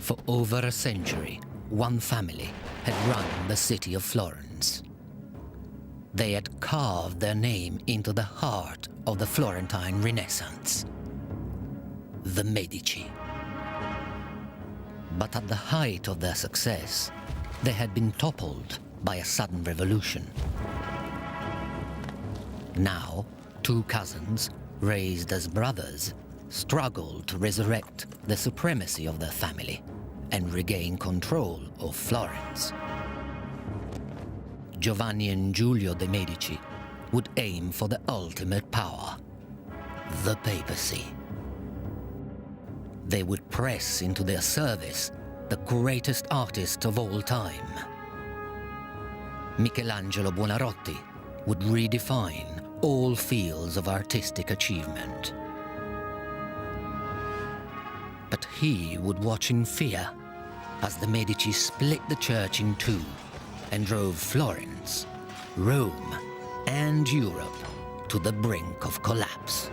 For over a century, one family had run the city of Florence. They had carved their name into the heart of the Florentine Renaissance, the Medici. But at the height of their success, they had been toppled by a sudden revolution. Now, two cousins, raised as brothers, struggled to resurrect the supremacy of their family and regain control of Florence. Giovanni and Giulio de' Medici would aim for the ultimate power, the papacy. They would press into their service the greatest artist of all time. Michelangelo Buonarroti would redefine all fields of artistic achievement. But he would watch in fear as the Medici split the church in two and drove Florence, Rome, and Europe to the brink of collapse.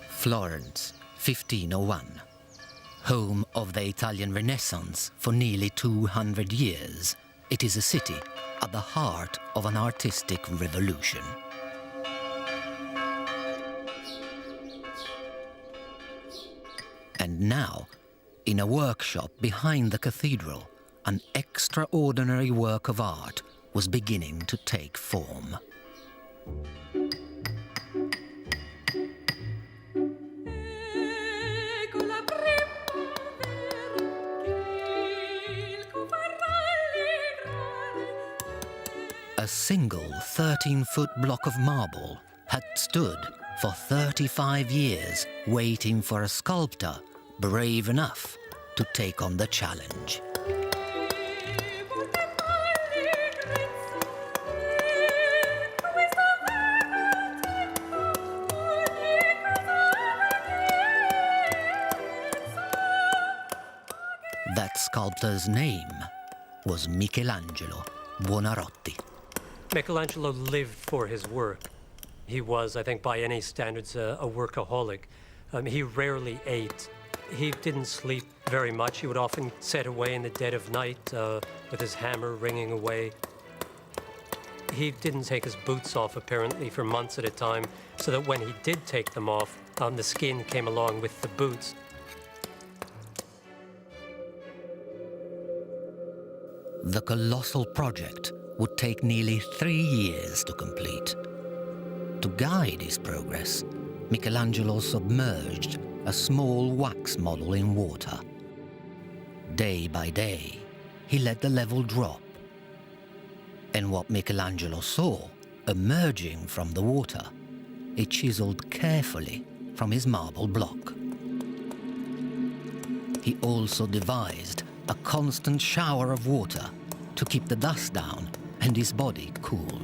Florence, 1501. Home of the Italian Renaissance for nearly 200 years, it is a city at the heart of an artistic revolution. And now, in a workshop behind the cathedral, an extraordinary work of art was beginning to take form. A single 13-foot block of marble had stood for 35 years waiting for a sculptor brave enough to take on the challenge. That sculptor's name was Michelangelo Buonarroti. Michelangelo lived for his work. He was, I think, by any standards, a workaholic. He rarely ate. He didn't sleep very much. He would often set away in the dead of night with his hammer ringing away. He didn't take his boots off, apparently, for months at a time, so that when he did take them off, the skin came along with the boots. The colossal project would take nearly 3 years to complete. To guide his progress, Michelangelo submerged a small wax model in water. Day by day, he let the level drop. And what Michelangelo saw emerging from the water, he chiseled carefully from his marble block. He also devised a constant shower of water to keep the dust down and his body cool.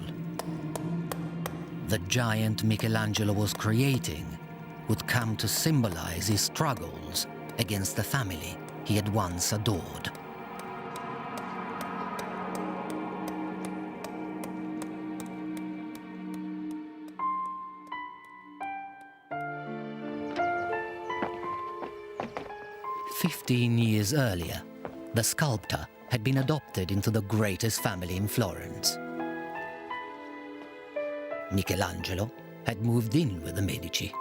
The giant Michelangelo was creating would come to symbolize his struggles against the family he had once adored. "15 years earlier, the sculptor had been adopted into the greatest family in Florence. Michelangelo had moved in with the Medici.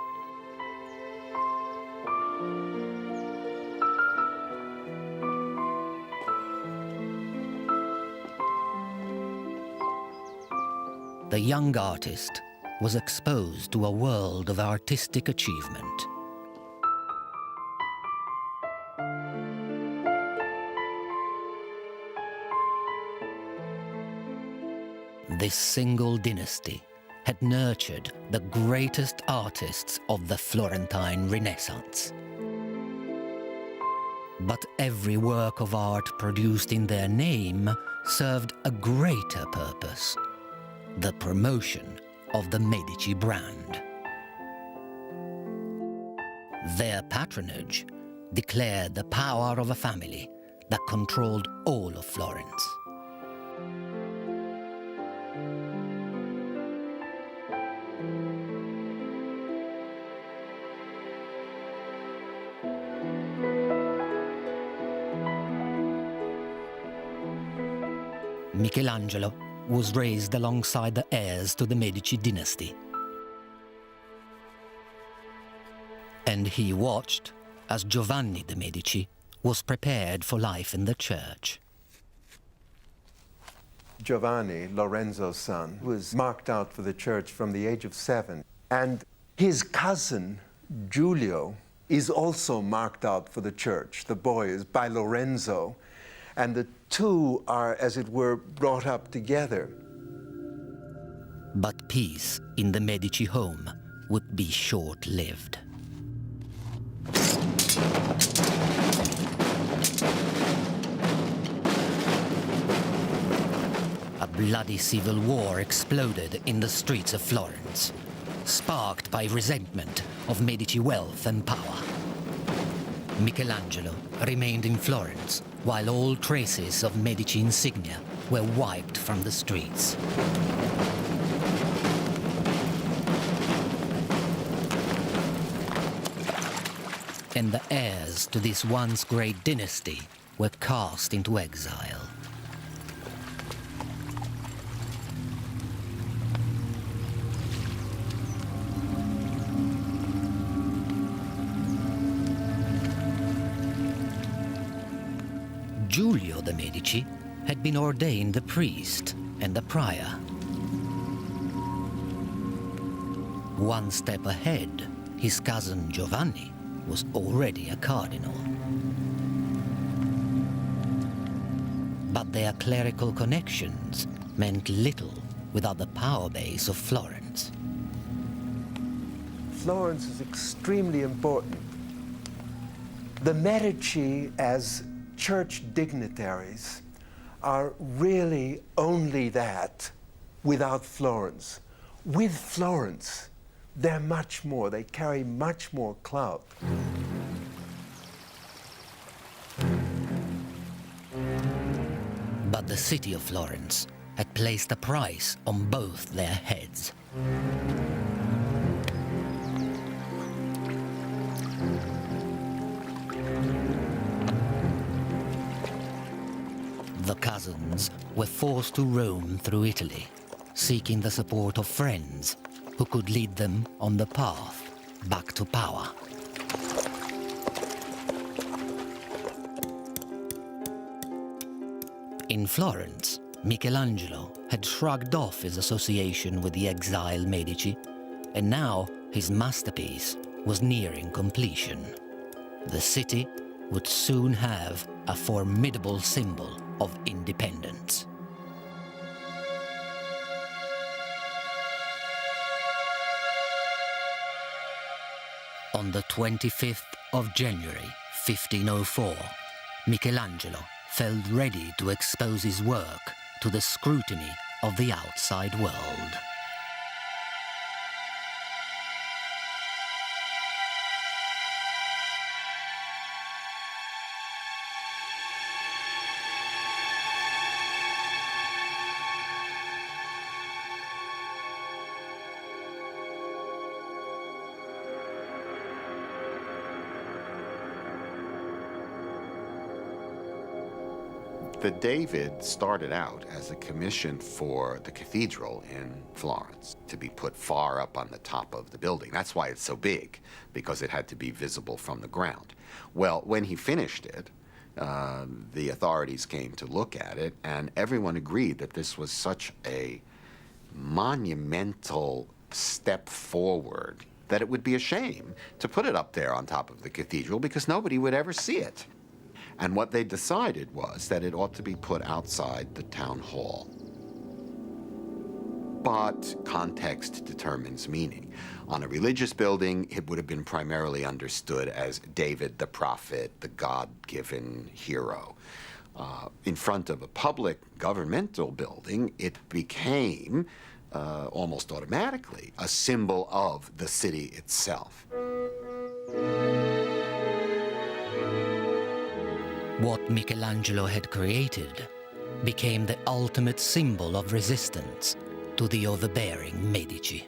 The young artist was exposed to a world of artistic achievement. This single dynasty had nurtured the greatest artists of the Florentine Renaissance. But every work of art produced in their name served a greater purpose: the promotion of the Medici brand. Their patronage declared the power of a family that controlled all of Florence. Michelangelo was raised alongside the heirs to the Medici dynasty. And he watched as Giovanni de' Medici was prepared for life in the church. Giovanni, Lorenzo's son, was marked out for the church from the age of 7. And his cousin, Giulio, is also marked out for the church. The boy is by Lorenzo. And the two are, as it were, brought up together. But peace in the Medici home would be short-lived. A bloody civil war exploded in the streets of Florence, sparked by resentment of Medici wealth and power. Michelangelo remained in Florence while all traces of Medici insignia were wiped from the streets. And the heirs to this once great dynasty were cast into exile. Giulio de' Medici had been ordained a priest and a prior. One step ahead, his cousin Giovanni was already a cardinal. But their clerical connections meant little without the power base of Florence. Florence is extremely important. The Medici, as church dignitaries, are really only that without Florence. With Florence, they're much more. They carry much more clout. But the city of Florence had placed a price on both their heads. The cousins were forced to roam through Italy, seeking the support of friends who could lead them on the path back to power. In Florence, Michelangelo had shrugged off his association with the exiled Medici, and now his masterpiece was nearing completion. The city would soon have a formidable symbol of independence. On the 25th of January, 1504, Michelangelo felt ready to expose his work to the scrutiny of the outside world. The David started out as a commission for the cathedral in Florence to be put far up on the top of the building. That's why it's so big, because it had to be visible from the ground. Well, when he finished it, the authorities came to look at it, and everyone agreed that this was such a monumental step forward that it would be a shame to put it up there on top of the cathedral because nobody would ever see it. And what they decided was that it ought to be put outside the town hall. But context determines meaning. On a religious building, it would have been primarily understood as David the prophet, the God-given hero. In front of a public governmental building, it became, almost automatically, a symbol of the city itself. What Michelangelo had created became the ultimate symbol of resistance to the overbearing Medici.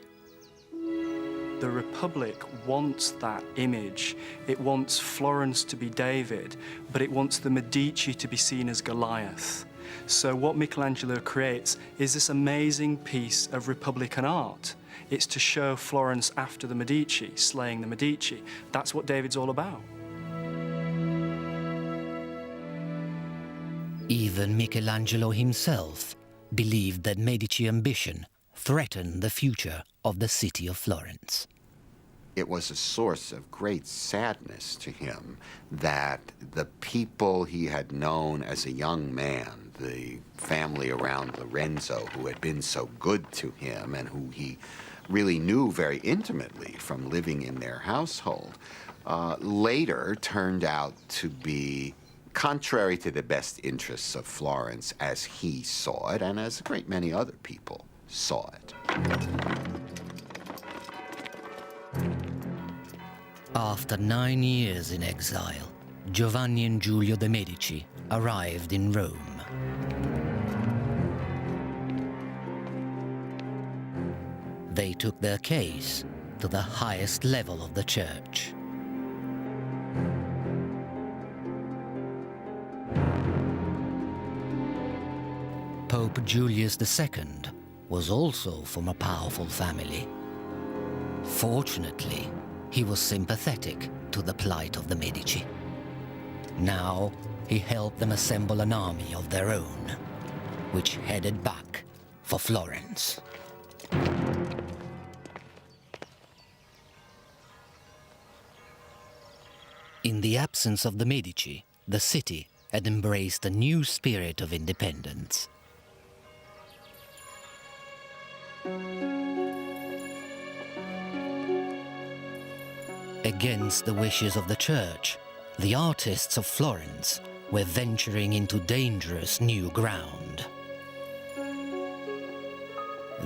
The Republic wants that image. It wants Florence to be David, but it wants the Medici to be seen as Goliath. So what Michelangelo creates is this amazing piece of Republican art. It's to show Florence after the Medici, slaying the Medici. That's what David's all about. Even Michelangelo himself believed that Medici ambition threatened the future of the city of Florence. It was a source of great sadness to him that the people he had known as a young man, the family around Lorenzo who had been so good to him and who he really knew very intimately from living in their household, later turned out to be contrary to the best interests of Florence as he saw it and as a great many other people saw it. After 9 years in exile, Giovanni and Giulio de' Medici arrived in Rome. They took their case to the highest level of the church. Pope Julius II was also from a powerful family. Fortunately, he was sympathetic to the plight of the Medici. Now, he helped them assemble an army of their own, which headed back for Florence. In the absence of the Medici, the city had embraced a new spirit of independence. Against the wishes of the church, the artists of Florence were venturing into dangerous new ground.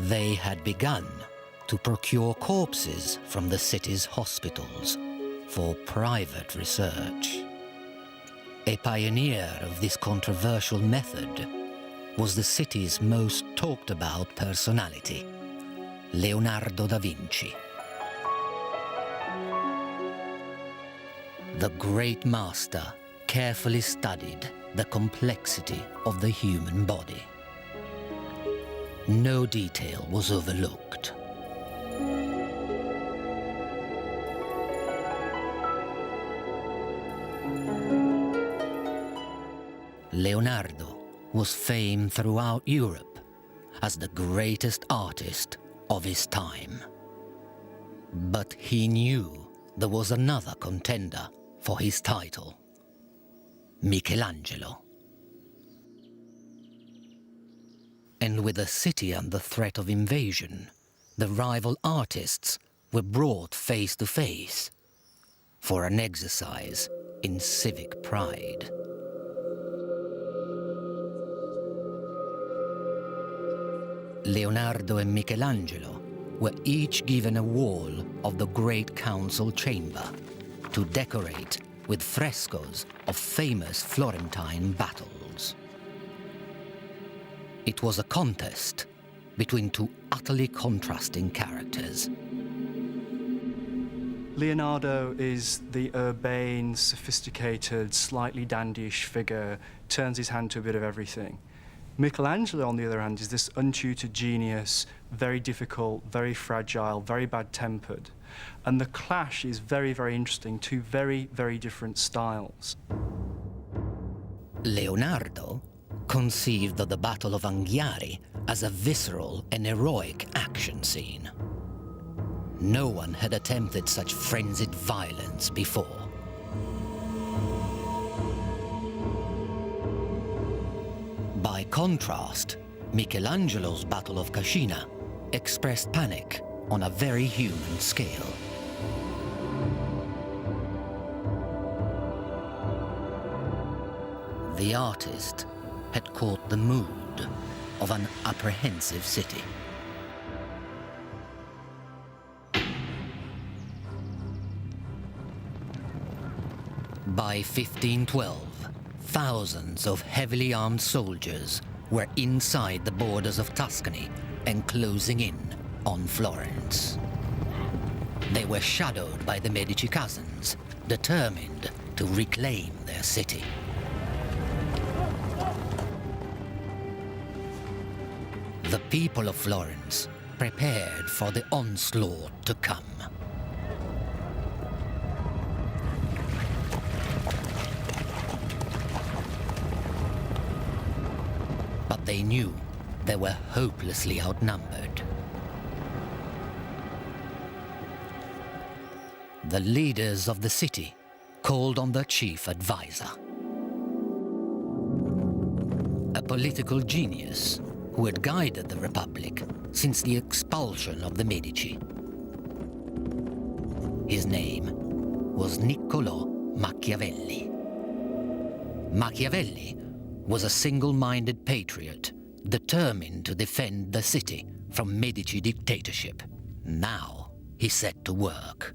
They had begun to procure corpses from the city's hospitals for private research. A pioneer of this controversial method was the city's most talked about personality, Leonardo da Vinci. The great master carefully studied the complexity of the human body. No detail was overlooked. Leonardo was famed throughout Europe as the greatest artist of his time. But he knew there was another contender for his title, Michelangelo. And with the city under threat of invasion, the rival artists were brought face to face for an exercise in civic pride. Leonardo and Michelangelo were each given a wall of the Great Council chamber to decorate with frescoes of famous Florentine battles. It was a contest between two utterly contrasting characters. Leonardo is the urbane, sophisticated, slightly dandyish figure, turns his hand to a bit of everything. Michelangelo, on the other hand, is this untutored genius, very difficult, very fragile, very bad-tempered. And the clash is very, very interesting, two very, very different styles. Leonardo conceived of the Battle of Anghiari as a visceral and heroic action scene. No one had attempted such frenzied violence before. By contrast, Michelangelo's Battle of Cascina expressed panic on a very human scale. The artist had caught the mood of an apprehensive city. By 1512, Thousands of heavily armed soldiers were inside the borders of Tuscany and closing in on Florence. They were shadowed by the Medici cousins, determined to reclaim their city. The people of Florence prepared for the onslaught to come. But they knew they were hopelessly outnumbered. The leaders of the city called on their chief advisor, a political genius who had guided the Republic since the expulsion of the Medici. His name was Niccolò Machiavelli. Machiavelli was a single-minded patriot determined to defend the city from Medici dictatorship. Now he set to work.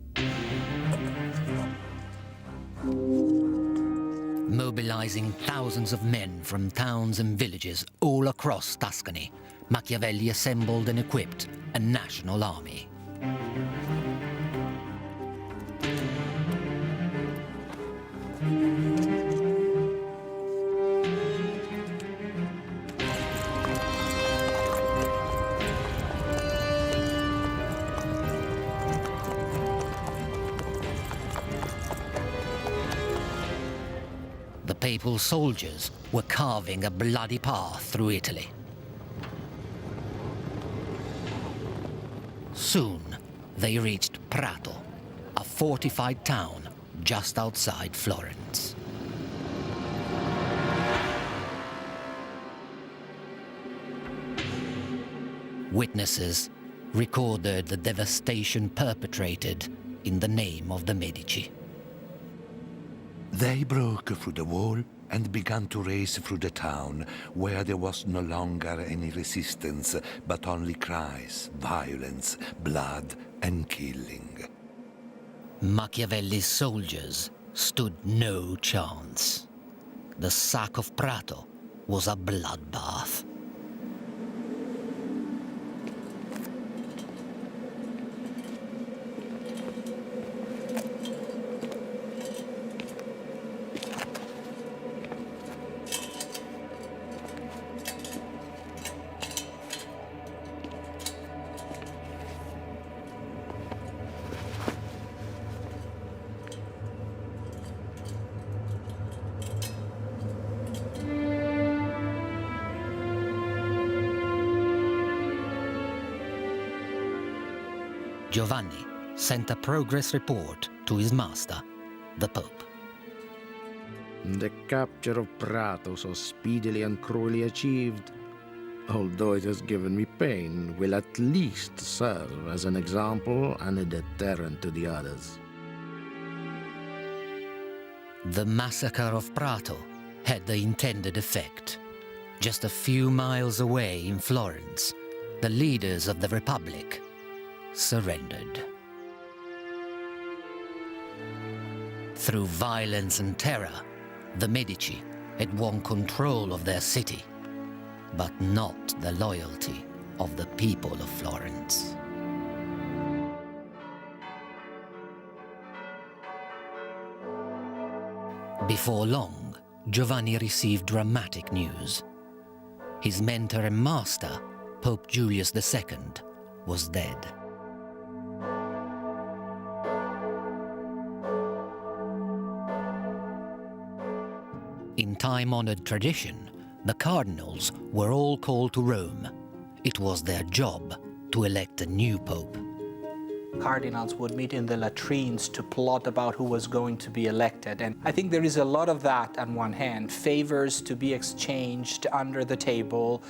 Mobilizing thousands of men from towns and villages all across Tuscany, Machiavelli assembled and equipped a national army. The papal soldiers were carving a bloody path through Italy. Soon, they reached Prato, a fortified town just outside Florence. Witnesses recorded the devastation perpetrated in the name of the Medici. They broke through the wall and began to race through the town, where there was no longer any resistance, but only cries, violence, blood, and killing. Machiavelli's soldiers stood no chance. The sack of Prato was a bloodbath. Giovanni sent a progress report to his master, the Pope. The capture of Prato, so speedily and cruelly achieved, although it has given me pain, will at least serve as an example and a deterrent to the others. The massacre of Prato had the intended effect. Just a few miles away in Florence, the leaders of the Republic surrendered. Through violence and terror, the Medici had won control of their city, but not the loyalty of the people of Florence. Before long, Giovanni received dramatic news. His mentor and master, Pope Julius II, was dead. In time-honored tradition, the cardinals were all called to Rome. It was their job to elect a new pope. Cardinals would meet in the latrines to plot about who was going to be elected. And I think there is a lot of that on one hand, favors to be exchanged under the table,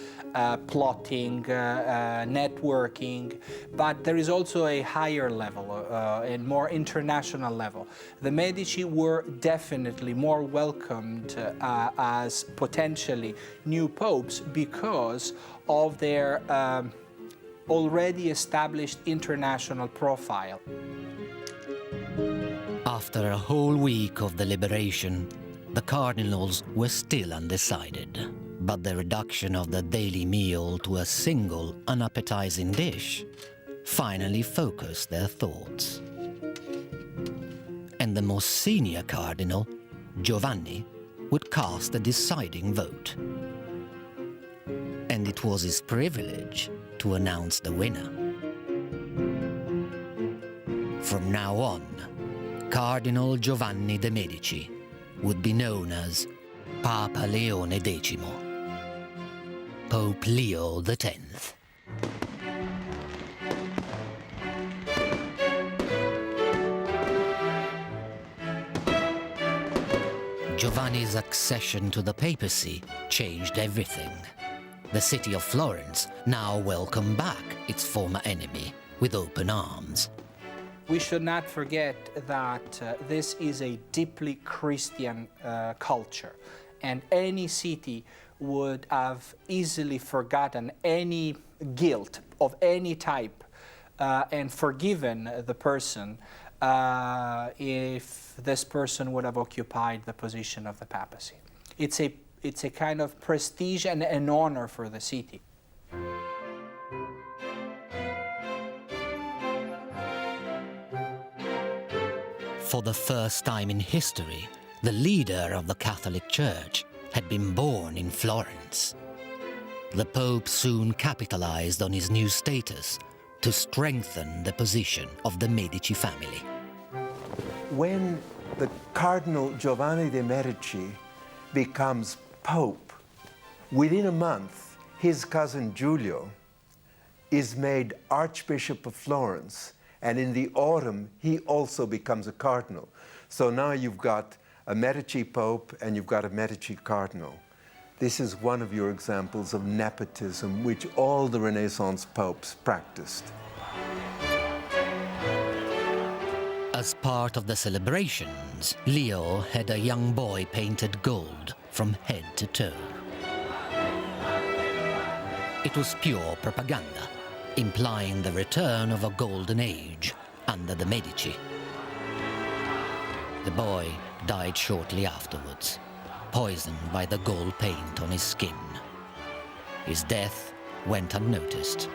plotting, networking, but there is also a higher level, a more international level. The Medici were definitely more welcomed as potentially new popes because of their already established international profile. After a whole week of deliberation, the cardinals were still undecided, but the reduction of the daily meal to a single unappetizing dish finally focused their thoughts. And the most senior cardinal, Giovanni, would cast a deciding vote. And it was his privilege to announce the winner. From now on, Cardinal Giovanni de' Medici would be known as Papa Leone X, Pope Leo X. Giovanni's accession to the papacy changed everything. The city of Florence now welcomed back its former enemy with open arms. We should not forget that this is a deeply Christian culture, and any city would have easily forgotten any guilt of any type and forgiven the person if this person would have occupied the position of the papacy. It's a kind of prestige and an honor for the city. For the first time in history, the leader of the Catholic Church had been born in Florence. The Pope soon capitalized on his new status to strengthen the position of the Medici family. When the Cardinal Giovanni de' Medici becomes Pope, within a month, his cousin Giulio is made Archbishop of Florence, and in the autumn, he also becomes a cardinal. So now you've got a Medici Pope and you've got a Medici Cardinal. This is one of your examples of nepotism, which all the Renaissance popes practiced. As part of the celebrations, Leo had a young boy painted gold from head to toe. It was pure propaganda, implying the return of a golden age under the Medici. The boy died shortly afterwards, poisoned by the gold paint on his skin. His death went unnoticed,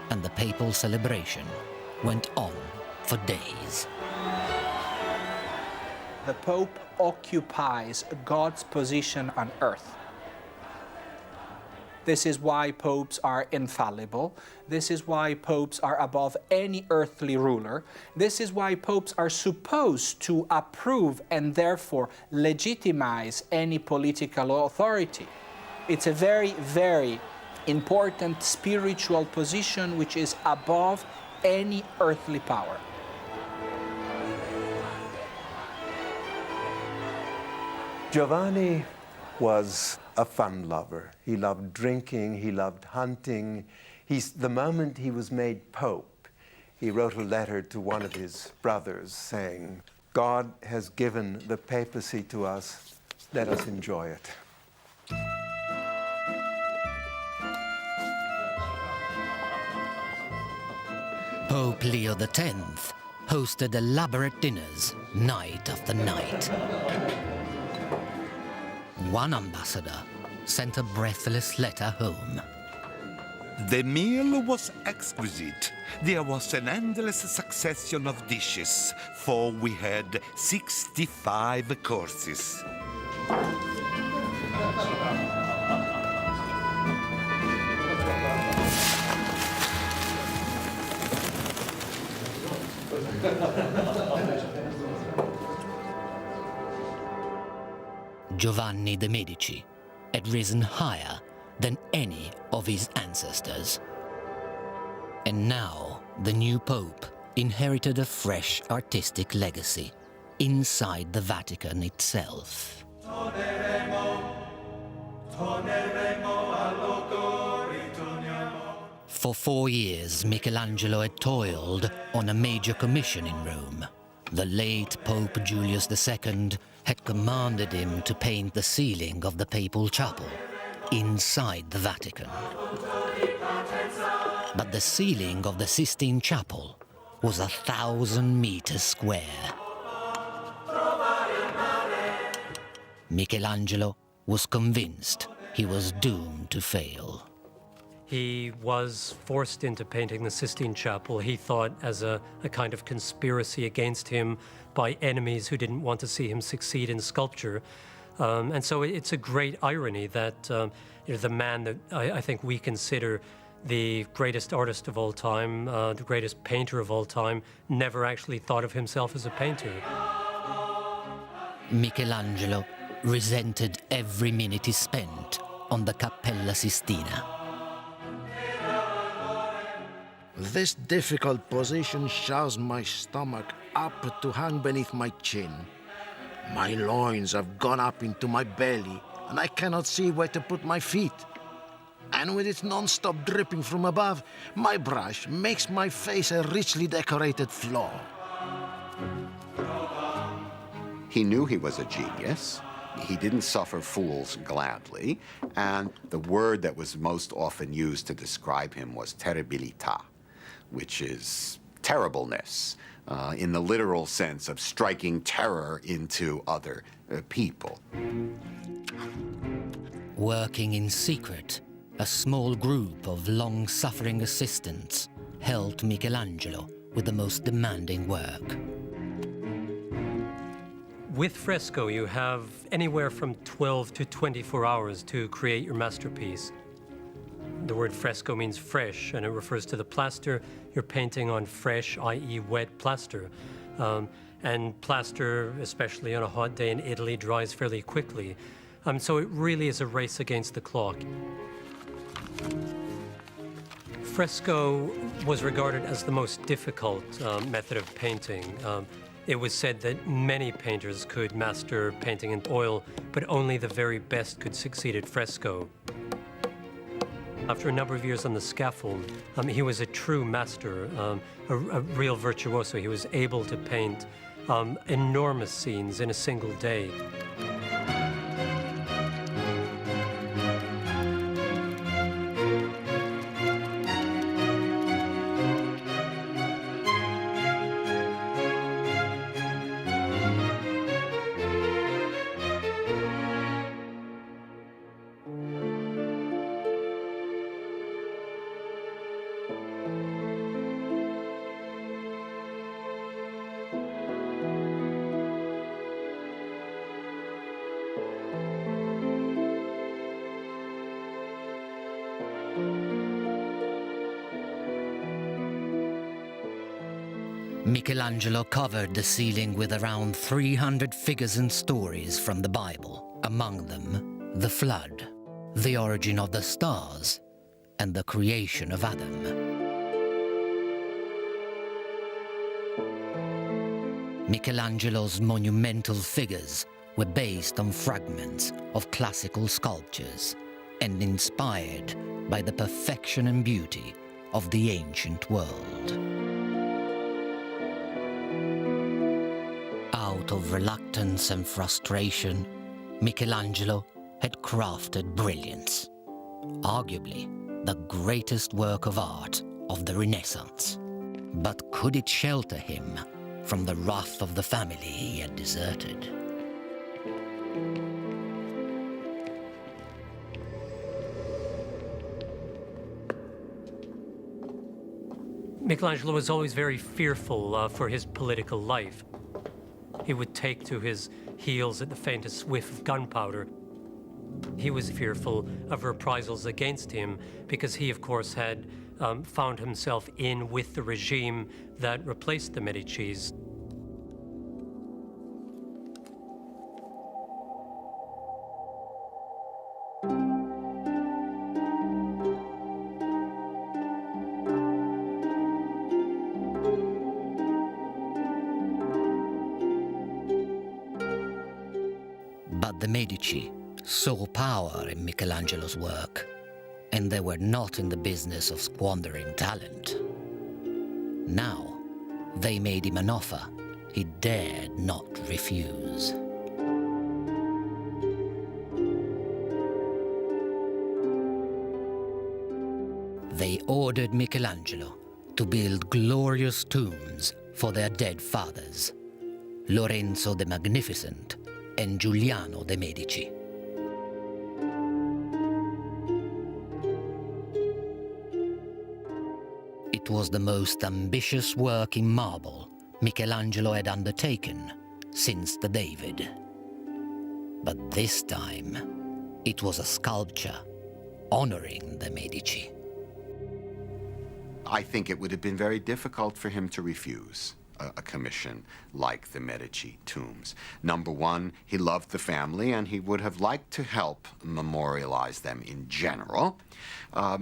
and the papal celebration went on for days. The Pope occupies God's position on earth. This is why popes are infallible. This is why popes are above any earthly ruler. This is why popes are supposed to approve and therefore legitimize any political authority. It's a very, very important spiritual position which is above any earthly power. Giovanni was a fun lover. He loved drinking, he loved hunting. The moment he was made Pope, he wrote a letter to one of his brothers saying, "God has given the papacy to us, let us enjoy it." Pope Leo X hosted elaborate dinners night after night. One ambassador sent a breathless letter home. The meal was exquisite. There was an endless succession of dishes, for we had 65 courses. Giovanni de' Medici had risen higher than any of his ancestors. And now the new Pope inherited a fresh artistic legacy inside the Vatican itself. For 4 years, Michelangelo had toiled on a major commission in Rome. The late Pope Julius II had commanded him to paint the ceiling of the papal chapel inside the Vatican. But the ceiling of the Sistine Chapel was 1,000 meters square. Michelangelo was convinced he was doomed to fail. He was forced into painting the Sistine Chapel, he thought, as a kind of conspiracy against him by enemies who didn't want to see him succeed in sculpture. And so it's a great irony that the man that I think we consider the greatest artist of all time, the greatest painter of all time, never actually thought of himself as a painter. Michelangelo resented every minute he spent on the Cappella Sistina. This difficult position shoves my stomach up to hang beneath my chin. My loins have gone up into my belly, and I cannot see where to put my feet. And with its non-stop dripping from above, my brush makes my face a richly decorated floor. He knew he was a genius. He didn't suffer fools gladly, and the word that was most often used to describe him was terribilità, which is terribleness, in the literal sense of striking terror into other people. Working in secret, a small group of long-suffering assistants helped Michelangelo with the most demanding work. With fresco, you have anywhere from 12 to 24 hours to create your masterpiece. The word fresco means fresh, and it refers to the plaster you're painting on fresh, i.e. wet plaster. And plaster, especially on a hot day in Italy, dries fairly quickly. So it really is a race against the clock. Fresco was regarded as the most difficult method of painting. It was said that many painters could master painting in oil, but only the very best could succeed at fresco. After a number of years on the scaffold, he was a true master, a real virtuoso. He was able to paint enormous scenes in a single day. Michelangelo covered the ceiling with around 300 figures and stories from the Bible, among them the flood, the origin of the stars, and the creation of Adam. Michelangelo's monumental figures were based on fragments of classical sculptures and inspired by the perfection and beauty of the ancient world. Out of reluctance and frustration, Michelangelo had crafted brilliance, arguably the greatest work of art of the Renaissance. But could it shelter him from the wrath of the family he had deserted? Michelangelo was always very fearful for his political life. He would take to his heels at the faintest whiff of gunpowder. He was fearful of reprisals against him because he, of course, had found himself in with the regime that replaced the Medicis. But the Medici saw power in Michelangelo's work, and they were not in the business of squandering talent. Now, they made him an offer he dared not refuse. They ordered Michelangelo to build glorious tombs for their dead fathers, Lorenzo the Magnificent and Giuliano de' Medici. It was the most ambitious work in marble Michelangelo had undertaken since the David. But this time, it was a sculpture honoring the Medici. I think it would have been very difficult for him to refuse a commission like the Medici tombs. Number one, he loved the family and he would have liked to help memorialize them in general.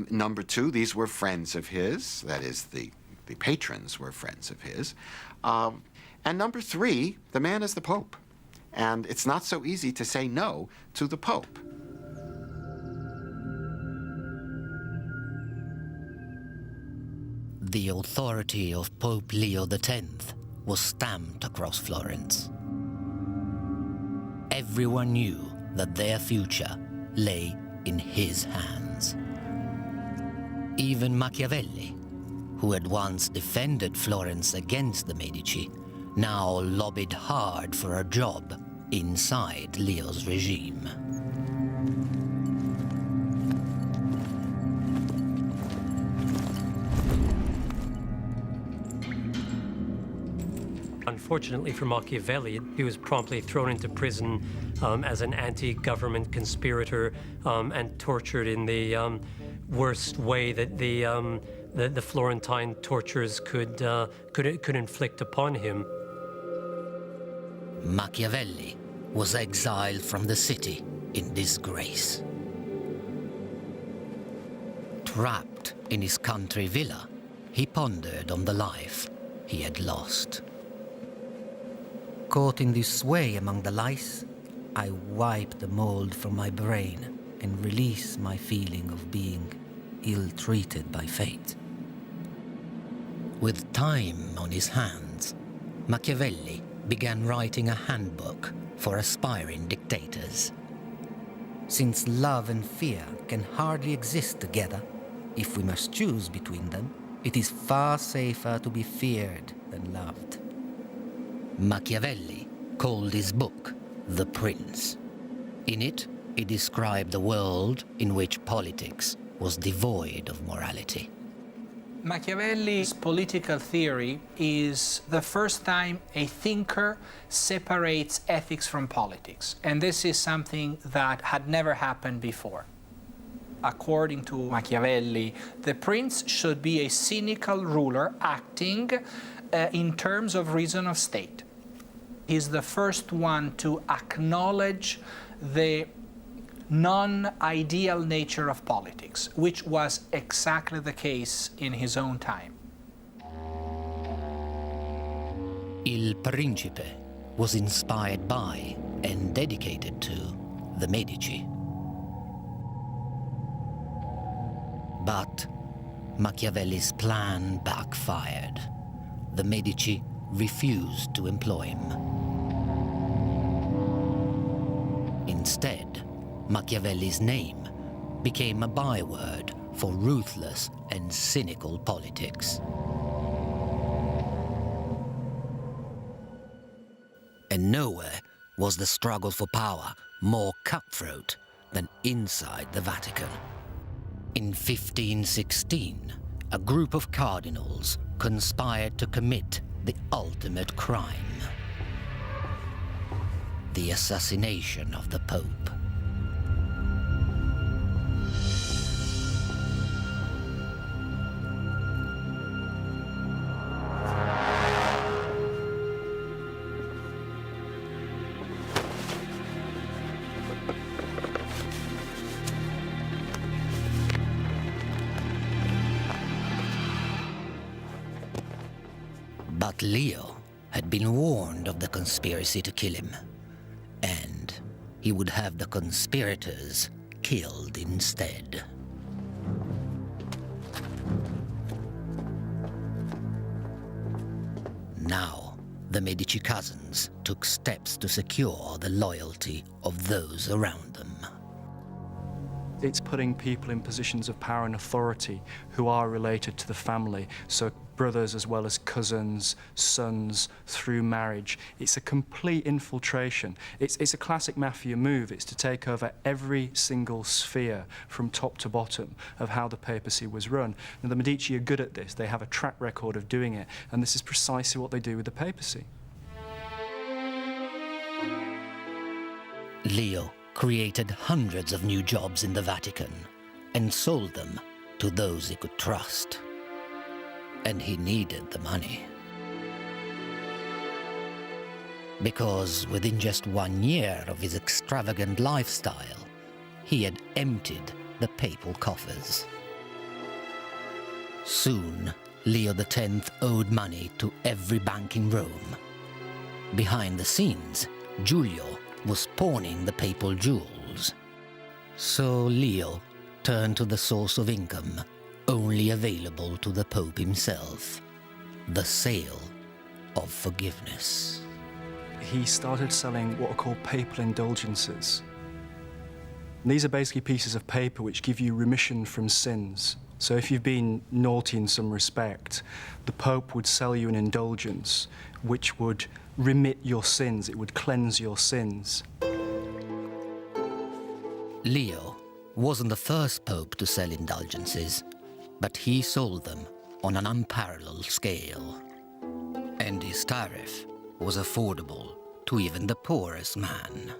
Number two, these were friends of his, that is, the patrons were friends of his. And number three, the man is the Pope. And it's not so easy to say no to the Pope. The authority of Pope Leo X was stamped across Florence. Everyone knew that their future lay in his hands. Even Machiavelli, who had once defended Florence against the Medici, now lobbied hard for a job inside Leo's regime. Unfortunately for Machiavelli, he was promptly thrown into prison as an anti-government conspirator and tortured in the worst way that the Florentine tortures could inflict upon him. Machiavelli was exiled from the city in disgrace. Trapped in his country villa, he pondered on the life he had lost. Caught in this sway among the lice, I wipe the mold from my brain and release my feeling of being ill-treated by fate. With time on his hands, Machiavelli began writing a handbook for aspiring dictators. Since love and fear can hardly exist together, if we must choose between them, it is far safer to be feared than loved. Machiavelli called his book The Prince. In it, he described a world in which politics was devoid of morality. Machiavelli's political theory is the first time a thinker separates ethics from politics. And this is something that had never happened before. According to Machiavelli, the prince should be a cynical ruler acting in terms of reason of state. He's the first one to acknowledge the non-ideal nature of politics, which was exactly the case in his own time. Il Principe was inspired by and dedicated to the Medici. But Machiavelli's plan backfired. The Medici refused to employ him. Instead, Machiavelli's name became a byword for ruthless and cynical politics. And nowhere was the struggle for power more cutthroat than inside the Vatican. In 1516, a group of cardinals conspired to commit the ultimate crime: the assassination of the Pope. But Leo had been warned of the conspiracy to kill him, and he would have the conspirators killed instead. Now, the Medici cousins took steps to secure the loyalty of those around them. It's putting people in positions of power and authority who are related to the family. So brothers as well as cousins, sons, through marriage. It's a complete infiltration. It's a classic mafia move. It's to take over every single sphere from top to bottom of how the papacy was run. Now, the Medici are good at this. They have a track record of doing it, and this is precisely what they do with the papacy. Leo created hundreds of new jobs in the Vatican and sold them to those he could trust. And he needed the money. Because within just 1 year of his extravagant lifestyle, he had emptied the papal coffers. Soon, Leo X owed money to every bank in Rome. Behind the scenes, Giulio was pawning the papal jewels. So Leo turned to the source of income only available to the Pope himself, the sale of forgiveness. He started selling what are called papal indulgences. And these are basically pieces of paper which give you remission from sins. So if you've been naughty in some respect, the Pope would sell you an indulgence which would remit your sins, it would cleanse your sins. Leo wasn't the first pope to sell indulgences, but he sold them on an unparalleled scale. And his tariff was affordable to even the poorest man.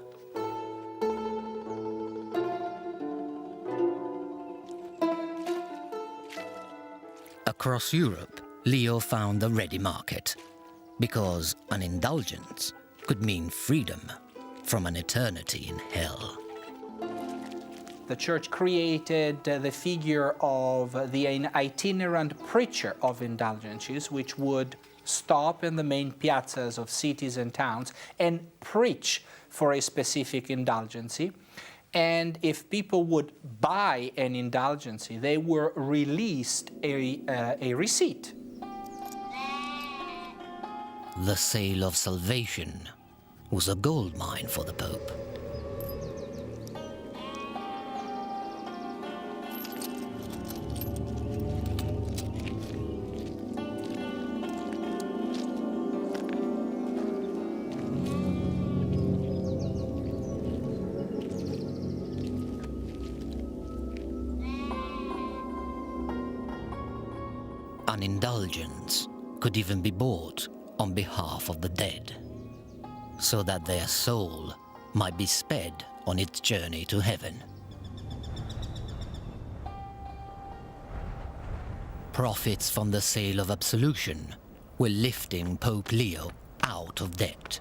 Across Europe, Leo found a ready market, because an indulgence could mean freedom from an eternity in hell. The church created the figure of the itinerant preacher of indulgences, which would stop in the main piazzas of cities and towns and preach for a specific indulgency. And if people would buy an indulgency, they were released a receipt. The sale of salvation was a gold mine for the Pope. An indulgence could even be bought on behalf of the dead, so that their soul might be sped on its journey to heaven. Profits from the sale of absolution were lifting Pope Leo out of debt.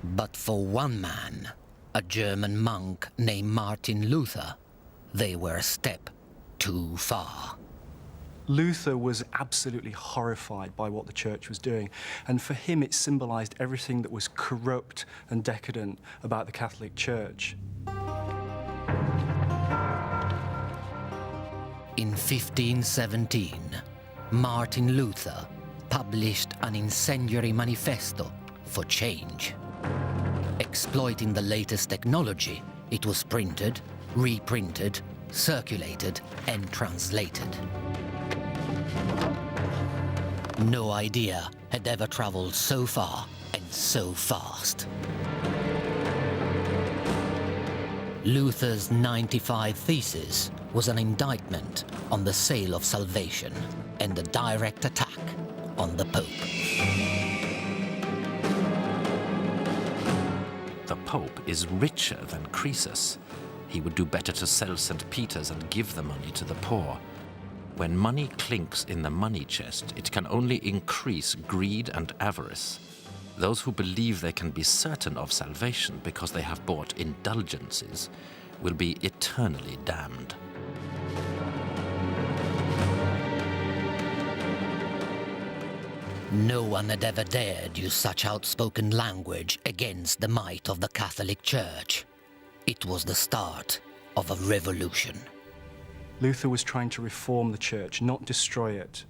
But for one man, a German monk named Martin Luther, they were a step too far. Luther was absolutely horrified by what the church was doing, and for him it symbolized everything that was corrupt and decadent about the Catholic Church. In 1517, Martin Luther published an incendiary manifesto for change. Exploiting the latest technology, it was printed, reprinted, circulated, and translated. No idea had ever traveled so far and so fast. Luther's 95 Theses was an indictment on the sale of salvation and a direct attack on the Pope. The Pope is richer than Croesus. He would do better to sell St. Peter's and give the money to the poor. When money clinks in the money chest, it can only increase greed and avarice. Those who believe they can be certain of salvation because they have bought indulgences will be eternally damned. No one had ever dared use such outspoken language against the might of the Catholic Church. It was the start of a revolution. Luther was trying to reform the church, not destroy it.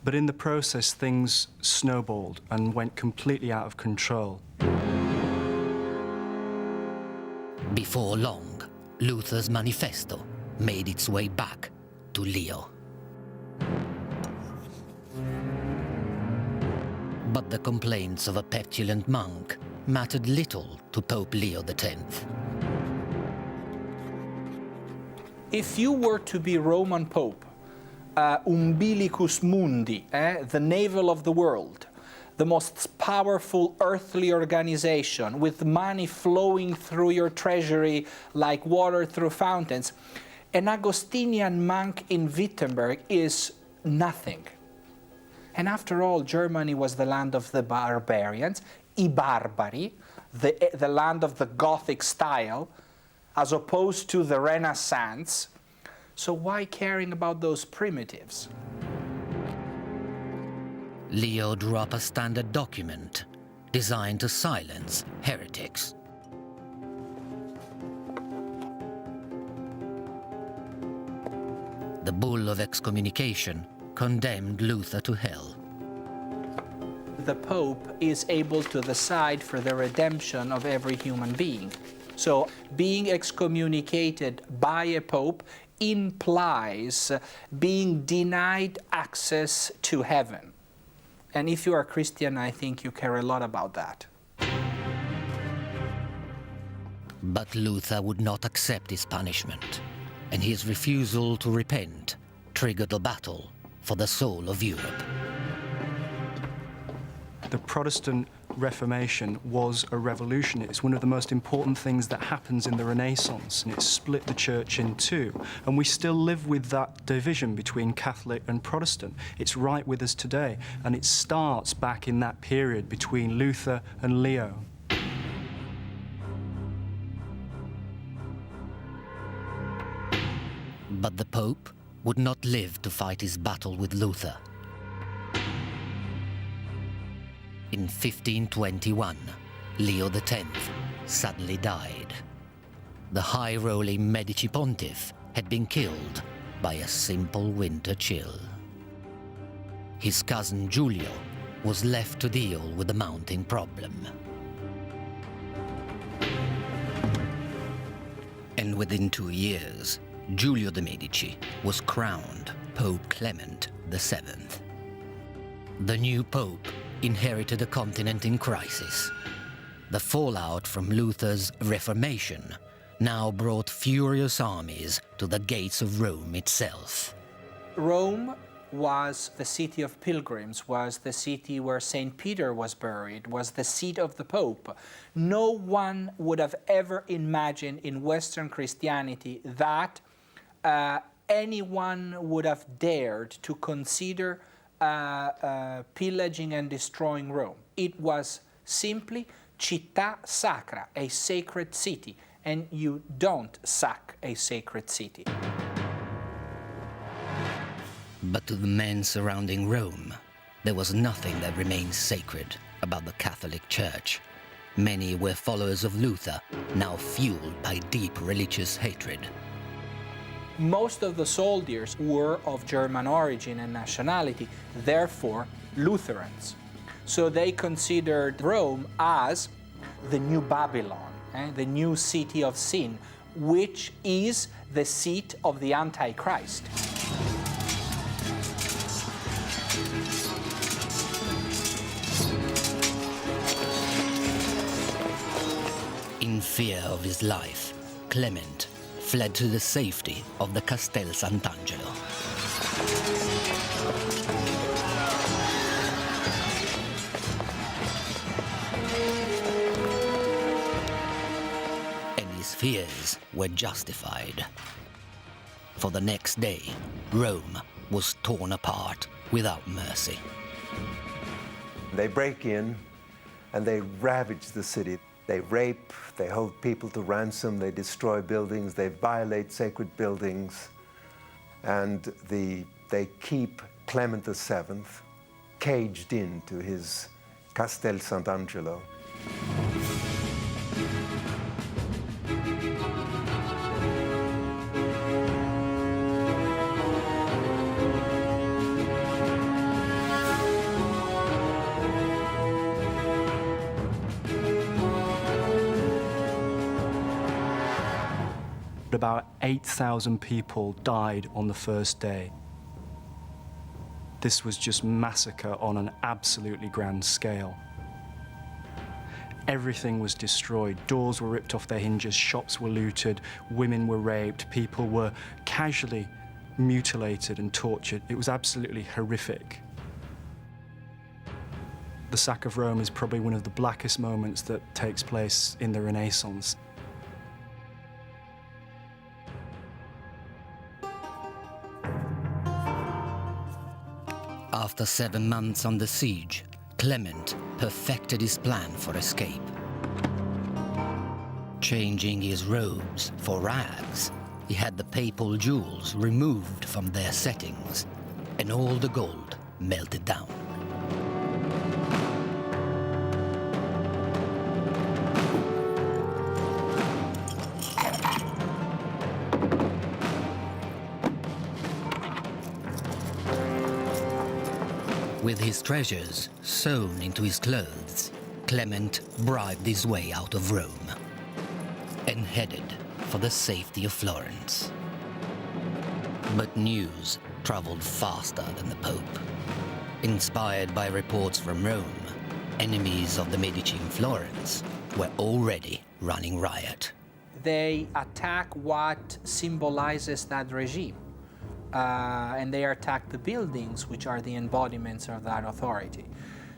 But in the process, things snowballed and went completely out of control. Before long, Luther's manifesto made its way back to Leo. But the complaints of a petulant monk mattered little to Pope Leo X. If you were to be Roman Pope, umbilicus mundi, the navel of the world, the most powerful earthly organization with money flowing through your treasury like water through fountains, an Augustinian monk in Wittenberg is nothing. And after all, Germany was the land of the barbarians, I barbari, the land of the Gothic style, as opposed to the Renaissance. So why caring about those primitives? Leo drew up a standard document designed to silence heretics. The bull of excommunication condemned Luther to hell. The Pope is able to decide for the redemption of every human being. So being excommunicated by a Pope implies being denied access to heaven. And if you are a Christian, I think you care a lot about that. But Luther would not accept his punishment, and his refusal to repent triggered a battle for the soul of Europe. The Protestant Reformation was a revolution. It's one of the most important things that happens in the Renaissance, and it split the church in two. And we still live with that division between Catholic and Protestant. It's right with us today, and it starts back in that period between Luther and Leo. But the Pope would not live to fight his battle with Luther. In 1521, Leo X suddenly died. The high-rolling Medici pontiff had been killed by a simple winter chill. His cousin Giulio was left to deal with the mounting problem. And within 2 years, Giulio de' Medici was crowned Pope Clement VII. The new pope inherited a continent in crisis. The fallout from Luther's Reformation now brought furious armies to the gates of Rome itself. Rome was the city of pilgrims, was the city where St. Peter was buried, was the seat of the Pope. No one would have ever imagined in Western Christianity that anyone would have dared to consider pillaging and destroying Rome. It was simply città sacra, a sacred city, and you don't sack a sacred city. But to the men surrounding Rome, there was nothing that remained sacred about the Catholic Church. Many were followers of Luther, now fueled by deep religious hatred. Most of the soldiers were of German origin and nationality, therefore Lutherans. So they considered Rome as the new Babylon, the new city of sin, which is the seat of the Antichrist. In fear of his life, Clement fled to the safety of the Castel Sant'Angelo. And his fears were justified. For the next day, Rome was torn apart without mercy. They break in and they ravage the city. They rape, they hold people to ransom, they destroy buildings, they violate sacred buildings, and they keep Clement VII caged into his Castel Sant'Angelo. about 8,000 people died on the first day. This was just massacre on an absolutely grand scale. Everything was destroyed. Doors were ripped off their hinges, shops were looted, women were raped, people were casually mutilated and tortured. It was absolutely horrific. The sack of Rome is probably one of the blackest moments that takes place in the Renaissance. After 7 months on the siege, Clement perfected his plan for escape. Changing his robes for rags, he had the papal jewels removed from their settings and all the gold melted down. With his treasures sewn into his clothes, Clement bribed his way out of Rome and headed for the safety of Florence. But news traveled faster than the Pope. Inspired by reports from Rome, enemies of the Medici in Florence were already running riot. They attack what symbolizes that regime. And they attack the buildings, which are the embodiments of that authority.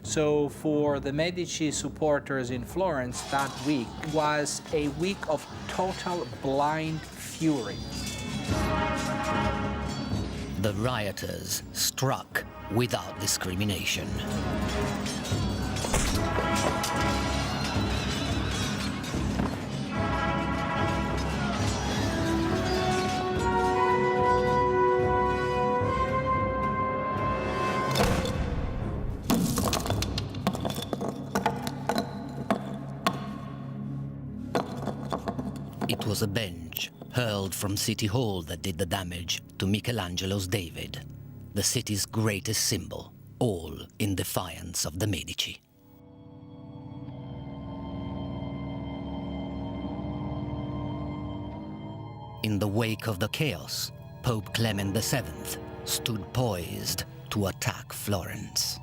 So for the Medici supporters in Florence, that week was a week of total blind fury. The rioters struck without discrimination. It was a bench hurled from City Hall that did the damage to Michelangelo's David, the city's greatest symbol, all in defiance of the Medici. In the wake of the chaos, Pope Clement VII stood poised to attack Florence.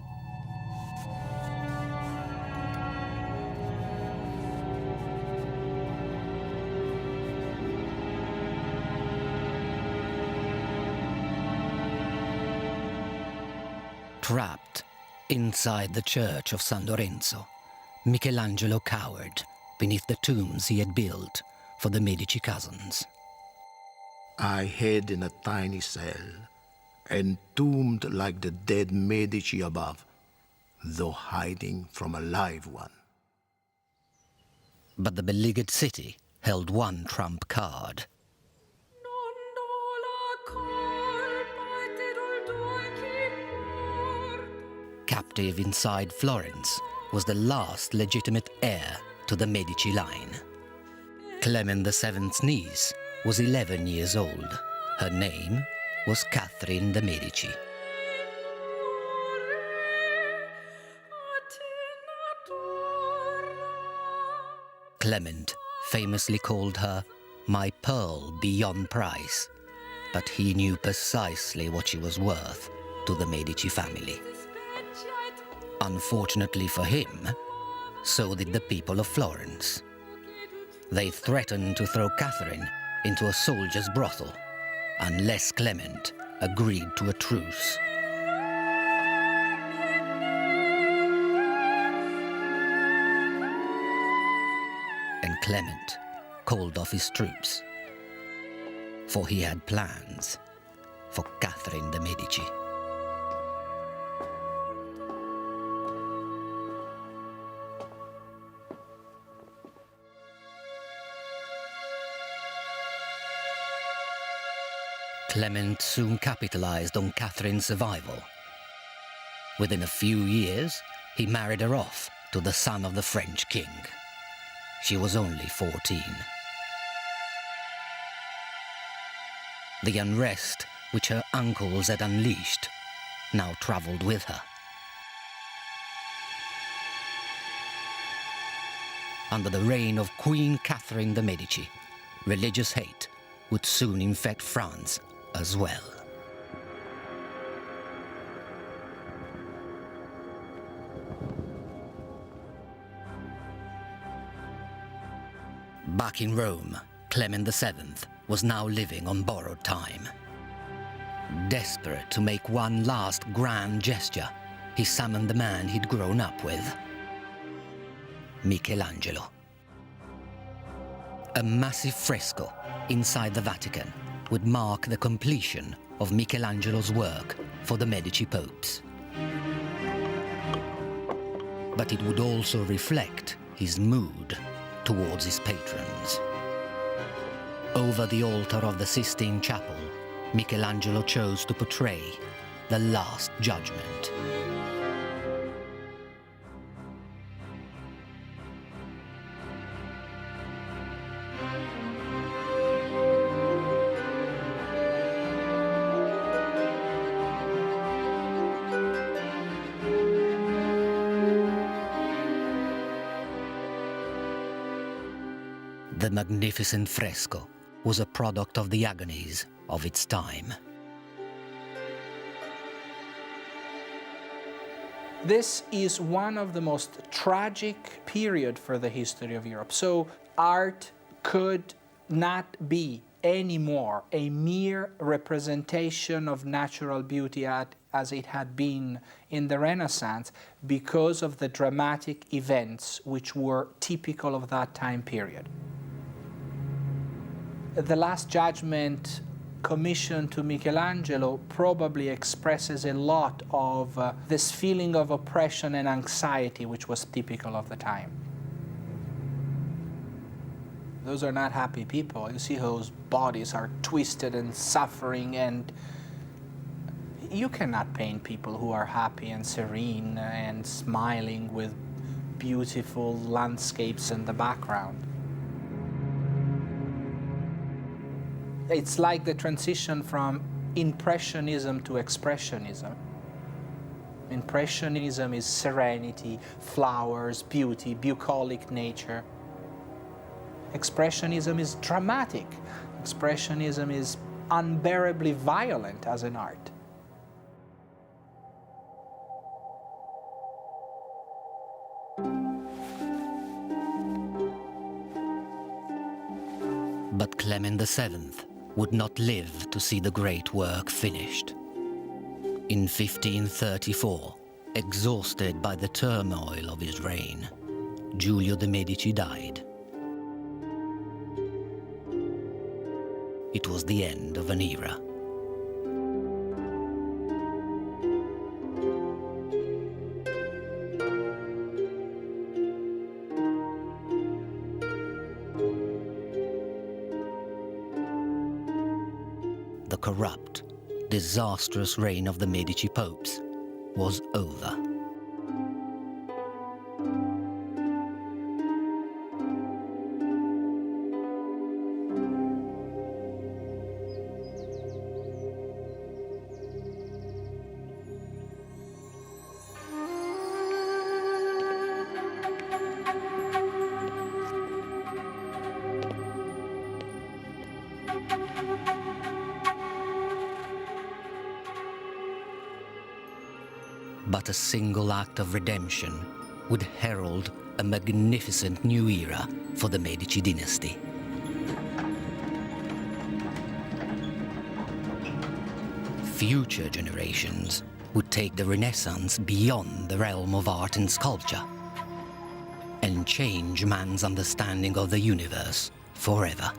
Trapped inside the church of San Lorenzo, Michelangelo cowered beneath the tombs he had built for the Medici cousins. I hid in a tiny cell, entombed like the dead Medici above, though hiding from a live one. But the beleaguered city held one trump card. Captive inside Florence was the last legitimate heir to the Medici line. Clement VII's niece was 11 years old. Her name was Catherine de' Medici. Clement famously called her "my pearl beyond price," but he knew precisely what she was worth to the Medici family. Unfortunately for him, so did the people of Florence. They threatened to throw Catherine into a soldier's brothel unless Clement agreed to a truce. And Clement called off his troops, for he had plans for Catherine de' Medici. Clement soon capitalized on Catherine's survival. Within a few years, he married her off to the son of the French king. She was only 14. The unrest which her uncles had unleashed now traveled with her. Under the reign of Queen Catherine de' Medici, religious hate would soon infect France as well. Back in Rome, Clement VII was now living on borrowed time. Desperate to make one last grand gesture, he summoned the man he'd grown up with, Michelangelo. A massive fresco inside the Vatican would mark the completion of Michelangelo's work for the Medici popes. But it would also reflect his mood towards his patrons. Over the altar of the Sistine Chapel, Michelangelo chose to portray the Last Judgment. The magnificent fresco was a product of the agonies of its time. This is one of the most tragic periods for the history of Europe. So art could not be anymore a mere representation of natural beauty as it had been in the Renaissance because of the dramatic events which were typical of that time period. The Last Judgment commissioned to Michelangelo probably expresses a lot of this feeling of oppression and anxiety which was typical of the time. Those are not happy people. You see whose bodies are twisted and suffering, and you cannot paint people who are happy and serene and smiling with beautiful landscapes in the background. It's like the transition from Impressionism to Expressionism. Impressionism is serenity, flowers, beauty, bucolic nature. Expressionism is dramatic. Expressionism is unbearably violent as an art. But Clement VII would not live to see the great work finished. In 1534, exhausted by the turmoil of his reign, Giulio de' Medici died. It was the end of an era. The corrupt, disastrous reign of the Medici popes was over. But a single act of redemption would herald a magnificent new era for the Medici dynasty. Future generations would take the Renaissance beyond the realm of art and sculpture and change man's understanding of the universe forever.